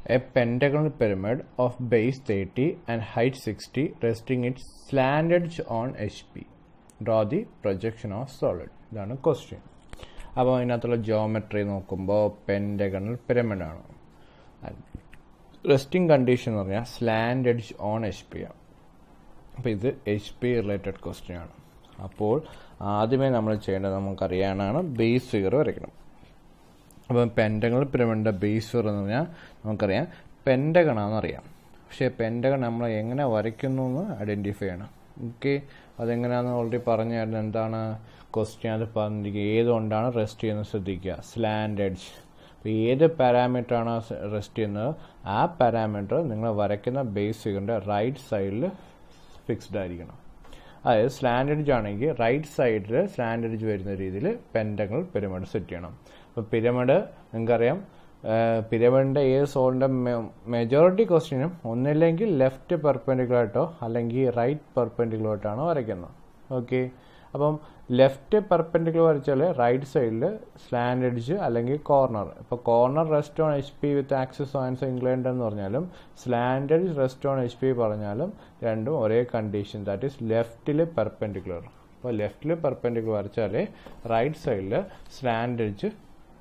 A pentagonal pyramid of base 30 and height 60 resting its slant edge on HP. Draw the projection of solid. ഇതാണ് question. അപ്പോൾ അതിനകത്തുള്ള geometry നോക്കുമ്പോൾ pentagonal pyramid ആണ്. Resting condition എന്ന് പറഞ്ഞാൽ slant edge on HP ആണ്. അപ്പോൾ ഇത് HP റിലേറ്റഡ് ക്വസ്റ്റ്യൻ ആണ്. അപ്പോൾ ആദ്യമേ നമ്മൾ ചെയ്യേണ്ടത് നമുക്കറിയാനാണ് ബേസ് ഫിഗർ വരയ്ക്കണം. അപ്പം പെൻറ്റഗണൽ പിരമിഡിൻ്റെ ബേസ് ഫിഗർ എന്ന് പറഞ്ഞാൽ നമുക്കറിയാം പെൻറ്റഗണാണെന്നറിയാം. പക്ഷേ പെൻറ്റഗൺ നമ്മൾ എങ്ങനെ വരയ്ക്കുന്നു എന്ന് ഐഡൻറ്റിഫൈ ചെയ്യണം. ഓക്കെ, അതെങ്ങനെയാണെന്ന് ഓൾറെഡി പറഞ്ഞായിരുന്നു. എന്താണ് ക്വസ്റ്റ്യൻ അത് പറഞ്ഞിരിക്കുക, ഏതുകൊണ്ടാണ് റെസ്റ്റ് ചെയ്യുന്നത് ശ്രദ്ധിക്കുക, സ്ലാൻഡ് എഡ്ജ്. അപ്പോൾ ഏത് പാരാമീറ്ററാണ് റെസ്റ്റ് ചെയ്യുന്നത് ആ പാരാമീറ്റർ നിങ്ങൾ വരയ്ക്കുന്ന ബേസ് ഫിഗറിൻ്റെ റൈറ്റ് സൈഡിൽ ഫിക്സ്ഡ് ആയിരിക്കണം. അതായത് സ്ലാൻഡ് എഡ്ജ് ആണെങ്കിൽ റൈറ്റ് സൈഡിൽ സ്ലാൻഡ് എഡ്ജ് വരുന്ന രീതിയിൽ പെൻറ്റഗണൽ പിരമിഡ് സെറ്റ് ചെയ്യണം. അപ്പോൾ പിരമിഡ് നിങ്ങൾക്കറിയാം, പിരമിഡിൻ്റെ ഏത് സോളിൻ്റെ മെജോറിറ്റി ക്വസ്റ്റ്യനും ഒന്നില്ലെങ്കിൽ ലെഫ്റ്റ് പെർപെൻഡിക്കുലറായിട്ടോ അല്ലെങ്കിൽ റൈറ്റ് പെർപെൻഡിക്കുലറായിട്ടാണ് വരയ്ക്കുന്നത്. ഓക്കെ, അപ്പം ലെഫ്റ്റ് പെർപെൻഡിക്കുലർ വരച്ചാൽ റൈറ്റ് സൈഡിൽ സ്ലാൻഡ് എഡ്ജ് അല്ലെങ്കിൽ കോർണർ. ഇപ്പോൾ corner rest on HP with axis ഓൺസ് ഇംഗ്ലണ്ട് എന്ന് പറഞ്ഞാലും slant edge rest on HP പറഞ്ഞാലും രണ്ടും ഒരേ കണ്ടീഷൻ, ദാറ്റ് ഈസ് ലെഫ്റ്റിൽ പെർപെൻഡിക്കുലർ. അപ്പോൾ ലെഫ്റ്റിൽ പെർപെൻഡിക്കുലർ വരച്ചാൽ റൈറ്റ് സൈഡിൽ സ്ലാൻഡ് എഡ്ജ്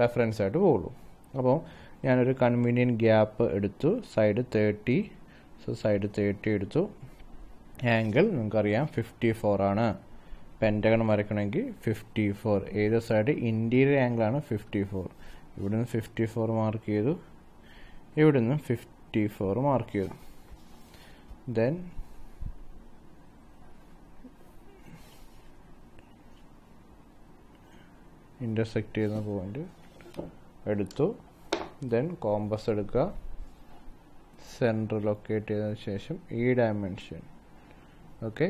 റെഫറൻസ് ആയിട്ട് പോകുള്ളൂ. അപ്പോൾ ഞാനൊരു കൺവീനിയൻറ്റ് ഗ്യാപ്പ് എടുത്തു, സൈഡ് 30, സോ സൈഡ് 30 എടുത്തു. ആംഗിൾ നിങ്ങൾക്കറിയാം 54 ആണ്. പെൻറ്റഗൺ വരയ്ക്കണമെങ്കിൽ 54. ഏത് സൈഡ് ഇൻറ്റീരിയർ ആംഗിളാണ് 54. ഇവിടുന്ന് 54 മാർക്ക് ചെയ്തു, ഇവിടുന്ന് 54 മാർക്ക് ചെയ്തു. ദെൻ ഇൻ്റർസെക്റ്റ് ചെയ്യുന്ന പോയിന്റ് എടുത്തു. ദെൻ കോമ്പസ് എടുക്കുക, സെൻറ്റർ ലൊക്കേറ്റ് ചെയ്തതിന് ശേഷം ഈ ഡയമെൻഷൻ. ഓക്കെ,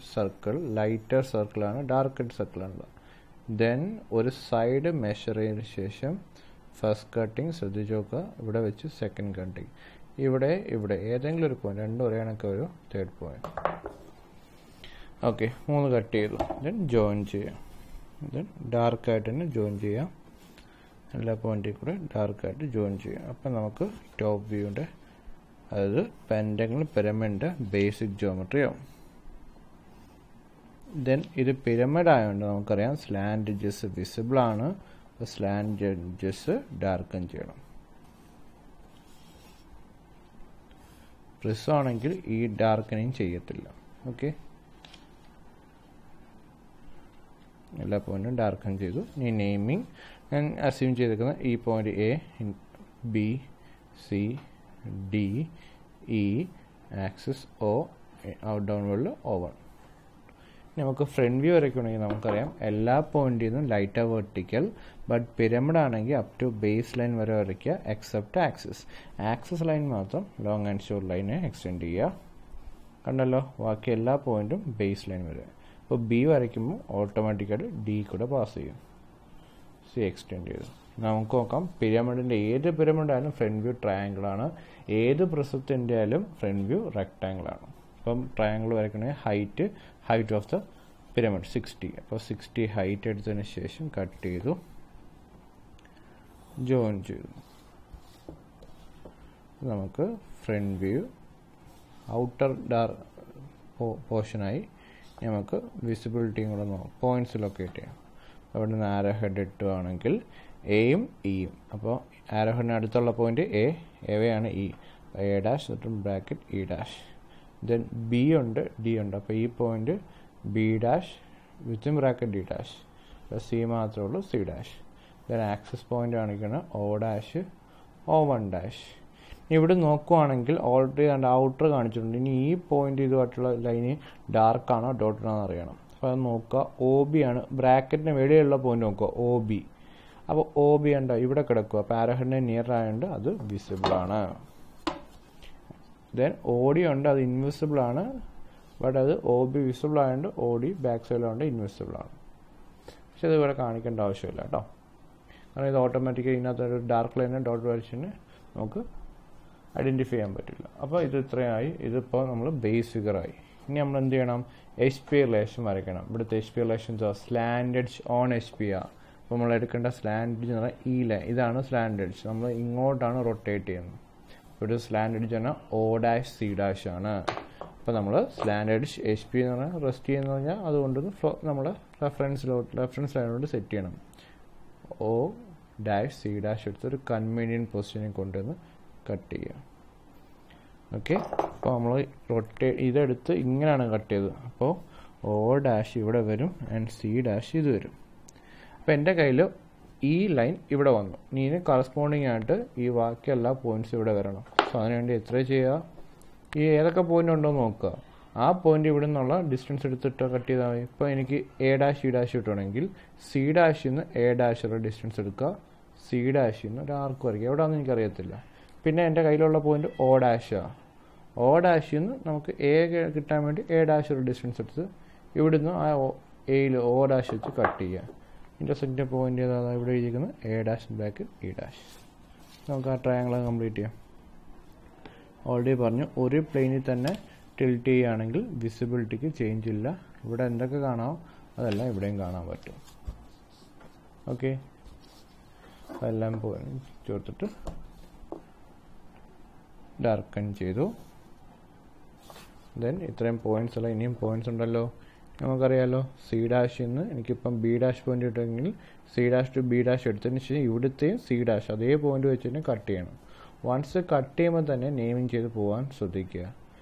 സർക്കിൾ ലൈറ്റർ സർക്കിളാണ്, ഡാർക്കഡ് സർക്കിളാണ്. ദെൻ ഒരു സൈഡ് മെഷർ ചെയ്തതിന് ശേഷം ഫസ്റ്റ് കട്ടിങ് ശ്രദ്ധിച്ച് നോക്കുക, ഇവിടെ വെച്ച് സെക്കൻഡ് കട്ടിങ്, ഇവിടെ ഏതെങ്കിലും ഒരു പോയിന്റ്, രണ്ടും ഒരേ കണക്ക് ഒരു തേർഡ് പോയിന്റ്. ഓക്കെ, 3 കട്ട് ചെയ്തു. ദെൻ ജോയിൻ ചെയ്യാം. ദെൻ ഡാർക്കായിട്ട് തന്നെ ജോയിൻ ചെയ്യാം, എല്ലാ പോയിന്റിൽ കൂടെ ഡാർക്കായിട്ട് ജോയിൻ ചെയ്യാം. അപ്പം നമുക്ക് ടോപ്പ് വ്യൂവിൻ്റെ, അതായത് പെൻറ്റഗണൽ പിരമിഡിൻ്റെ ബേസിക് ജോമെട്രി ആവും. ദെൻ ഇത് പിരമിഡ് ആയതുകൊണ്ട് നമുക്കറിയാം സ്ലാൻഡ് എഡ്ജസ് വിസിബിൾ ആണ്. അപ്പോൾ സ്ലാൻഡ് എഡ്ജസ് ഡാർക്കൻ ചെയ്യണം. പ്രിസം ആണെങ്കിൽ ഈ ഡാർക്കനിങ് ചെയ്യത്തില്ല. ഓക്കെ, എല്ലാ പോയിന്റും ഡാർക്കൻ ചെയ്തു. ഇനി നെയിമിങ് ഞാൻ അസ്യൂം ചെയ്തിരിക്കുന്ന ഈ point A, B, C, D, E, axis O, ഡൗൺവേർഡിൽ O1. നമുക്ക് ഫ്രണ്ട് വ്യൂ വരയ്ക്കണമെങ്കിൽ നമുക്കറിയാം എല്ലാ പോയിന്റിൽ നിന്നും ലൈറ്റ് വെർട്ടിക്കൽ, ബട്ട് പിരമിഡ് ആണെങ്കിൽ അപ് ടു ബേസ് ലൈൻ വരെ വരയ്ക്കുക എക്സെപ്റ്റ് ആക്സിസ് ലൈൻ മാത്രം ലോങ് ആൻഡ് ഷോർട്ട് ലൈനെ എക്സ്റ്റെൻഡ് ചെയ്യുക. കണ്ടല്ലോ, ബാക്കി എല്ലാ പോയിന്റും ബേസ് ലൈൻ വരെ. അപ്പോൾ B വരയ്ക്കുമ്പോൾ ഓട്ടോമാറ്റിക്കായിട്ട് D കൂടെ പാസ് ചെയ്യും. C എക്സ്റ്റെൻഡ് ചെയ്തു. നമുക്ക് നോക്കാം, പിരമിഡിൻ്റെ ഏത് പിരമിഡായാലും ഫ്രണ്ട് വ്യൂ ട്രയാങ്കിളാണ്, ഏത് പ്രിസത്തിൻ്റെ ആയാലും ഫ്രണ്ട് വ്യൂ റെക്ടാങ്കിളാണ്. അപ്പം ട്രയാങ്കിൾ വരയ്ക്കണമെങ്കിൽ ഹൈറ്റ് ഓഫ് ദ പിരമിഡ് 60. അപ്പോൾ 60 ഹൈറ്റ് എടുത്തതിന് ശേഷം കട്ട് ചെയ്തു, ജോയിൻ ചെയ്തു. നമുക്ക് ഫ്രണ്ട് വ്യൂ ഔട്ടർ പോർഷനായി നമുക്ക് വിസിബിലിറ്റിയും കൂടെ നോക്കാം. പോയിന്റ്സ് ലൊക്കേറ്റ് ചെയ്യാം. അവിടെ നിന്ന് ആരോ ഹെഡ് ഇട്ടുവാണെങ്കിൽ എയും ഇയും. അപ്പോൾ ആരോ ഹെഡിന് അടുത്തുള്ള point എവയാണ് E, A' Thottum bracket E'. Then B ഉണ്ട്, D ഉണ്ട്. അപ്പോൾ ഈ പോയിന്റ് B' വിത്തും ബ്രാക്കറ്റ് D'. അപ്പോൾ C മാത്രമേ ഉള്ളൂ, C'. ദെൻ ആക്സിസ് പോയിന്റ് കാണിക്കണം O', O1'. ഇവിടെ നോക്കുവാണെങ്കിൽ ഓൾറെഡി അതിൻ്റെ ഔട്ടർ കാണിച്ചിട്ടുണ്ട്. ഇനി ഈ പോയിന്റ് ഇതുമായിട്ടുള്ള ലൈന് ഡാർക്കാണോ ഡോട്ടാണോ അറിയണം. അപ്പോൾ അത് നോക്കുക, OB ആണ്. ബ്രാക്കറ്റിന് വെളിയുള്ള പോയിന്റ് നോക്കുക, OB. അപ്പോൾ OB ഉണ്ട് ഇവിടെ കിടക്കുക, അപ്പോൾ ആരോഹഡിന് നിയർ ആയതുകൊണ്ട് അത് വിസിബിൾ ആണ്. ദെൻ OD ഉണ്ട്, അത് ഇൻവിസിബിൾ ആണ്, ബട്ട് അത് OB വിസിബിൾ ആയതുകൊണ്ട് OD ബാക്ക് സൈഡിലായതുകൊണ്ട് ഇൻവിസിബിൾ ആണ്. പക്ഷെ അത് ഇവിടെ കാണിക്കേണ്ട ആവശ്യമില്ല കേട്ടോ, കാരണം ഇത് ഓട്ടോമാറ്റിക്കലി ഇതിനകത്തൊരു ഡാർക്ക് ലൈന് ഡോട്ട് വരച്ചിന് നമുക്ക് ഐഡൻറ്റിഫൈ ചെയ്യാൻ പറ്റില്ല. അപ്പോൾ ഇത് ഇത്രയായി. ഇതിപ്പോൾ നമ്മൾ ബേസ് ഫിഗറായി. ഇനി നമ്മൾ എന്ത് ചെയ്യണം, HP റിലേഷൻ വരയ്ക്കണം. ഇവിടുത്തെ HP relation slant edge on HP ആണ്. അപ്പോൾ നമ്മൾ എടുക്കേണ്ട സ്ലാൻഡ് എഡ്ജ് എന്ന് പറഞ്ഞാൽ ഈ ലൈൻ, ഇതാണ് സ്ലാൻഡ് എഡ്ജ്. നമ്മൾ ഇങ്ങോട്ടാണ് റൊട്ടേറ്റ് ചെയ്യുന്നത്. ഇവിടെ സ്ലാൻഡ് എഡ്ജ് ആണ് O ഡാഷ് C ഡാഷ് ആണ്. അപ്പോൾ നമ്മൾ സ്ലാൻഡ് എഡ്ജ് HP എന്ന് പറഞ്ഞാൽ റെസ്റ്റ് ചെയ്യുന്ന പറഞ്ഞാൽ അതുകൊണ്ട് നമ്മൾ റെഫറൻസ് ലൈനോട് സെറ്റ് ചെയ്യണം. O ഡാഷ് C ഡാഷ് എടുത്ത് ഒരു കൺവീനിയൻറ്റ് പൊസിഷനിൽ കൊണ്ടുവന്ന് കട്ട് ചെയ്യുക. ഓക്കെ, അപ്പോൾ നമ്മൾ ഇതെടുത്ത് ഇങ്ങനെയാണ് കട്ട് ചെയ്തത്. അപ്പോൾ O ഡാഷ് ഇവിടെ വരും ആൻഡ് C ഡാഷ് ഇത് വരും. അപ്പോൾ എൻ്റെ കയ്യിൽ ഈ ലൈൻ ഇവിടെ വന്നു. ഇതിന് കറസ്പോണ്ടിങ് ആയിട്ട് ഈ ബാക്കി എല്ലാ പോയിന്റ്സും ഇവിടെ വരണം. സോ അതിനുവേണ്ടി എത്ര ചെയ്യുക, ഈ ഏതൊക്കെ പോയിന്റ് ഉണ്ടോ നോക്കുക. ആ പോയിന്റ് ഇവിടെ നിന്നുള്ള ഡിസ്റ്റൻസ് എടുത്തിട്ട് കട്ട് ചെയ്താൽ മതി. ഇപ്പോൾ എനിക്ക് A ഡാഷ് E ഡാഷ് കിട്ടുകയാണെങ്കിൽ C ഡാഷിൽ നിന്ന് A ഡാഷുള്ള ഡിസ്റ്റൻസ് എടുക്കുക, C ഡാഷിൽ നിന്ന് ഒരു ആർക്ക് വരയ്ക്കുക. എവിടെയാണെന്ന് എനിക്കറിയത്തില്ല. പിന്നെ എൻ്റെ കയ്യിലുള്ള പോയിന്റ് O ഡാഷാണ്. O ഡാഷിൽ നിന്ന് നമുക്ക് A കിട്ടാൻ വേണ്ടി A ഡാഷുള്ള ഡിസ്റ്റൻസ് എടുത്ത് ഇവിടുന്ന് ആ എയിൽ O ഡാഷ് വെച്ച് കട്ട് ചെയ്യുക. ഇൻ്റർസെക്റ്റ് പോയിന്റ് ഏതാണ് ഇവിടെ എഴുതിയിരിക്കുന്നത് A dash back E dash. നമുക്ക് ആ ട്രയാങ്കിൾ കംപ്ലീറ്റ് ചെയ്യാം. ഓൾറെഡി പറഞ്ഞു, ഒരു പ്ലെയിനിൽ തന്നെ ടിൽറ്റ് ചെയ്യുകയാണെങ്കിൽ വിസിബിലിറ്റിക്ക് ചേഞ്ച് ഇല്ല. ഇവിടെ എന്തൊക്കെ കാണാമോ അതെല്ലാം ഇവിടെയും കാണാൻ പറ്റും. ഓക്കെ, അതെല്ലാം ചേർത്തിട്ട് ഡാർക്കൻ ചെയ്തു. ദെൻ ഇത്രയും പോയിന്റ്സ് അല്ല, ഇനിയും പോയിന്റ്സ് ഉണ്ടല്ലോ. നമുക്കറിയാമല്ലോ C ഡാഷിൽ നിന്ന് എനിക്കിപ്പം B ഡാഷ് പോയിന്റ് കിട്ടുമെങ്കിൽ C dash to B dash എടുത്തതിന് ശേഷം ഇവിടുത്തെയും C ഡാഷ് അതേ പോയിന്റ് വെച്ച് തന്നെ കട്ട് ചെയ്യണം. വൺസ് കട്ട് ചെയ്യുമ്പോൾ തന്നെ നെയിമിങ് ചെയ്ത് പോകാൻ ശ്രദ്ധിക്കുക.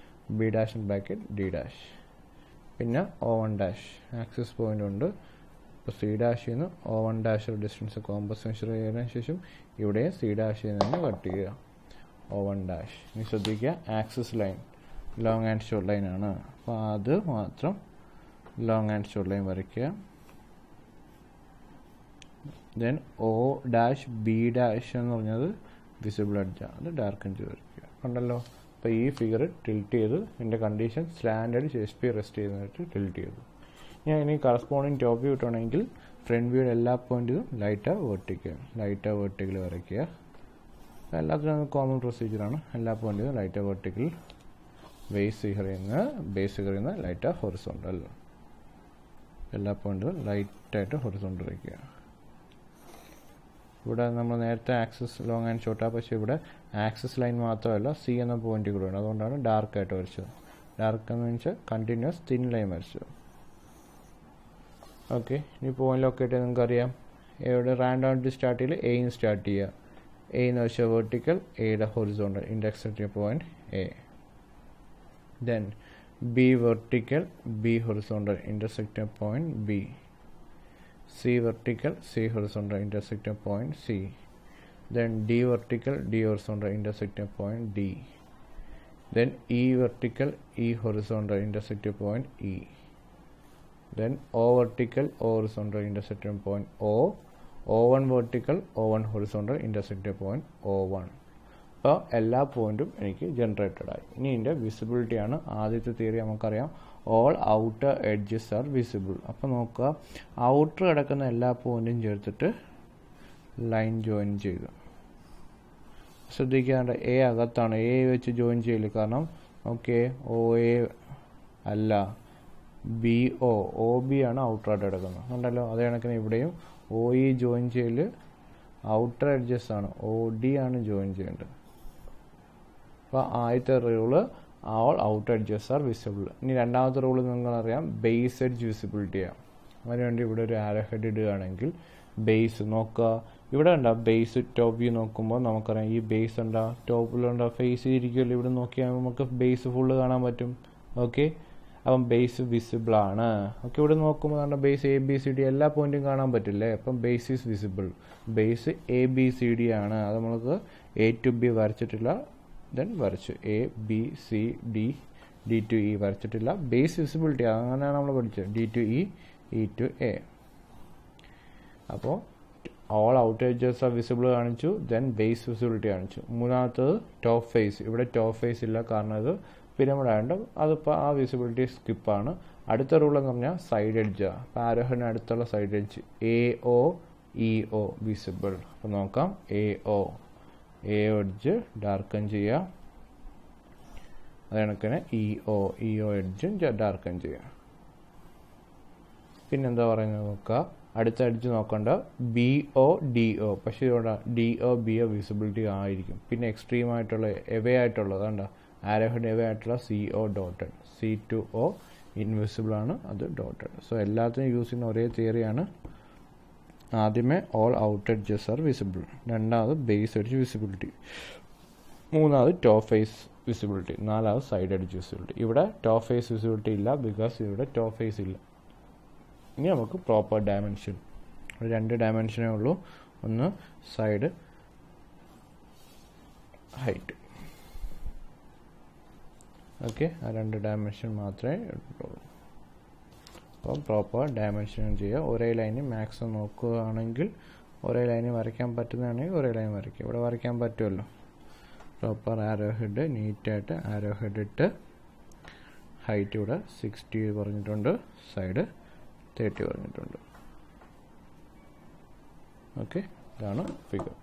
B dash bracket D dash. പിന്നെ O1 ഡാഷ് ആക്സിസ് പോയിന്റ് ഉണ്ട്. ഇപ്പോൾ C ഡാഷിൽ നിന്ന് O1 dash distance compass measure ചെയ്തതിനു ശേഷം ഇവിടെ C ഡാഷിൽ നിന്ന് കട്ട് ചെയ്യുക. O1 dash. ഇനി ശ്രദ്ധിക്കുക, axis line long and short line ആണ്. അപ്പോൾ അത് മാത്രം ലോങ് ആൻഡ് ഷോർട്ട് ലൈൻ വരയ്ക്കുക. Then O dash B dash എന്ന് പറഞ്ഞത് വിസിബിൾ എഡ്ജാണ്, അത് ഡാർക്കൻ ചെയ്ത് വരയ്ക്കുക. കണ്ടല്ലോ. അപ്പോൾ ഈ ഫിഗർ ടിൽറ്റ് ചെയ്ത് എൻ്റെ condition slant edge HP rest ചെയ്യുന്നതായിട്ട് ടിൽറ്റ് ചെയ്തു. ഞാൻ ഇനി കറസ്പോണ്ടിങ് ടോപ്പ് വ്യൂ കിട്ടുകയാണെങ്കിൽ ഫ്രണ്ട് വ്യൂയുടെ എല്ലാ പോയിന്റിലും ലൈറ്റാ വെർട്ടിക്കൽ വരയ്ക്കുക. എല്ലാത്തിനും കോമൺ പ്രൊസീജിയറാണ്. എല്ലാ പോയിന്റിലും ലൈറ്റാ വെർട്ടിക്കൽ, ബേസ് ഫിഗറിൽ ലൈറ്റാ ഹൊറിസോണ്ടൽ. എല്ലാ പോയിന്റിലും ലൈറ്റായിട്ട് ഹൊറിസോണ്ടൽ വരയ്ക്കുക. ഇവിടെ നമ്മൾ നേരത്തെ ആക്സിസ് ലോങ് ആൻഡ് ഷോർട്ടാണ്, പക്ഷേ ഇവിടെ ആക്സിസ് ലൈൻ മാത്രമല്ല C എന്ന പോയിന്റ് കൂടെ ഉണ്ട്. അതുകൊണ്ടാണ് ഡാർക്കായിട്ട് വരച്ചത്. ഡാർക്ക് എന്ന് വെച്ചാൽ കണ്ടിന്യൂസ് തിൻ ലൈൻ വരച്ചത്. ഓക്കെ, ഇനി പോയിന്റ് ലൊക്കേറ്റ് ചെയ്ത് നിങ്ങൾക്കറിയാം. എവിടെ റാൻഡം ആയിട്ട് സ്റ്റാർട്ട് ചെയ്യില്ല, എയിൽ സ്റ്റാർട്ട് ചെയ്യുക. A എന്ന് വെച്ചാൽ വെർട്ടിക്കൽ, എയുടെ horizontal, intersecting point A. Then B vertical, B horizontal, intersecting point B. C vertical, C horizontal, intersecting point C. Then D vertical, D horizontal, intersecting point D. Then E vertical, E horizontal, intersecting point E. Then O vertical, O horizontal, intersecting point O. O1 vertical, O1 horizontal, intersecting point O1. അപ്പോൾ എല്ലാ പോയിന്റും എനിക്ക് generated ആയി. ഇനി ഇതിൻ്റെ visibility ആണ് ആദ്യത്തെ theory. നമുക്കറിയാം all outer edges R visible. അപ്പോൾ നോക്കുക, ഔട്ടർ കിടക്കുന്ന എല്ലാ പോയിന്റും ചേർത്തിട്ട് ലൈൻ ജോയിൻ ചെയ്തു. ശ്രദ്ധിക്കാണ്ട് A അകത്താണ്, A വെച്ച് ജോയിൻ ചെയ്യില്ല. കാരണം ഓക്കെ OA അല്ല, BO, OB ആണ് ഔട്ടറായിട്ട് കിടക്കുന്നത്. ഉണ്ടല്ലോ, അതേ കണക്കിന് ഇവിടെയും OE ജോയിൻ ചെയ്യൽ ഔട്ടർ എഡ്ജസ് ആണ്, OD ആണ് ജോയിൻ ചെയ്യേണ്ടത്. അപ്പോൾ ആദ്യത്തെ rule all outer edges R visible. ഇനി രണ്ടാമത്തെ റൂള് നിങ്ങളറിയാം, ബേസ് എഡ്ജ് വിസിബിലിറ്റിയാണ്. അതിനുവേണ്ടി ഇവിടെ ഒരു ആരോ ഹെഡ് ഇടുകയാണെങ്കിൽ ബേസ് നോക്കുക. ഇവിടെ ഉണ്ടാ ബേസ് ടോപ്പ് വ്യൂ നോക്കുമ്പോൾ നമുക്കറിയാം ഈ ബേസ് ഉണ്ടാ ടോപ്പിലുണ്ടാ ഫേസ് ചെയ്തിരിക്കുമല്ലോ. ഇവിടെ നോക്കിയാൽ നമുക്ക് ബേസ് ഫുള്ള് കാണാൻ പറ്റും. ഓക്കെ, അപ്പം ബേസ് വിസിബിൾ ആണ്. ഓക്കെ, ഇവിടെ നോക്കുമ്പോൾ നമ്മുടെ ബേസ് ABCD എല്ലാ പോയിന്റും കാണാൻ പറ്റില്ലേ. അപ്പം base is visible. Base ABCD ആണ്. അത് നമുക്ക് A to B വരച്ചിട്ടില്ല, ദെൻ വരച്ചു ABCD, D to E വരച്ചിട്ടില്ല. ബേസ് വിസിബിലിറ്റി അങ്ങനെയാണ് നമ്മൾ പഠിച്ചത്, D to E, E to A. അപ്പോൾ all outer edges R visible കാണിച്ചു, ദെൻ ബേസ് വിസിബിലിറ്റി കാണിച്ചു. മൂന്നാമത്തത് ടോപ്പ് ഫേസ്. ഇവിടെ ടോപ്പ് ഫേസ് ഇല്ല, കാരണം ഇത് പിരമിഡ് ആയതുകൊണ്ട് അതിപ്പോൾ ആ വിസിബിലിറ്റി സ്കിപ്പാണ്. അടുത്ത റൂൾ എന്ന് പറഞ്ഞാൽ സൈഡ് എഡ്ജാണ്. അപ്പോൾ ആരോഹന് അടുത്തുള്ള side edge AO, EO visible. അപ്പോൾ നോക്കാം, AO എഡ്ജ് ഡാർക്കൻ ചെയ്യുക. അത് കണക്കിന് EO എഡ്ജും ഡാർക്കൻ ചെയ്യുക. പിന്നെന്താ പറയുന്നത് നോക്കുക, അടുത്തടിച്ച് നോക്കേണ്ട BO പക്ഷേ ഇവിടെ DO വിസിബിലിറ്റി ആയിരിക്കും. പിന്നെ എക്സ്ട്രീം ആയിട്ടുള്ള എവേ ആയിട്ടുള്ളത് കണ്ടോ, ആരോ ഹെഡ് എവേ ആയിട്ടുള്ള CO ഡോട്ടഡ്, C2O ഇൻവിസിബിൾ ആണ്, അത് ഡോട്ടഡ്. സോ എല്ലാത്തിനും യൂസ് ചെയ്യുന്ന ഒരേ തിയറിയാണ്. ആദ്യമേ all out edges R visible, രണ്ടാമത് ബേസ് എഡ്ജ് വിസിബിലിറ്റി, മൂന്നാമത് ടോപ്പ് ഫേസ് വിസിബിലിറ്റി, നാലാമത് സൈഡ് എഡ്ജ് വിസിബിലിറ്റി. ഇവിടെ ടോപ്പ് ഫേസ് വിസിബിലിറ്റി ഇല്ല, ബിക്കോസ് ഇവിടെ ടോപ്പ് ഫേസ് ഇല്ല. ഇനി നമുക്ക് പ്രോപ്പർ ഡയമെൻഷൻ, 2 ഡയമെൻഷനേ ഉള്ളൂ, ഒന്ന് സൈഡ് ഹൈറ്റ്. ഓക്കെ, ആ 2 ഡയമെൻഷൻ മാത്രമേ ഉള്ളൂ. അപ്പോൾ പ്രോപ്പർ ഡയമെൻഷൻ ചെയ്യുക. ഒരേ ലൈനിൽ മാക്സിമം നോക്കുകയാണെങ്കിൽ ഒരേ ലൈനിൽ വരയ്ക്കാൻ പറ്റുന്നതാണെങ്കിൽ ഒരേ ലൈൻ വരയ്ക്കുക. ഇവിടെ വരയ്ക്കാൻ പറ്റുമല്ലോ. പ്രോപ്പർ ആരോ ഹെഡ്, നീറ്റായിട്ട് ആരോ ഹെഡ് ഇട്ട്, ഹൈറ്റ് ഇവിടെ 60 പറഞ്ഞിട്ടുണ്ട്, സൈഡ് 30 പറഞ്ഞിട്ടുണ്ട്. ഓക്കെ, ഇതാണ് ഫിഗർ.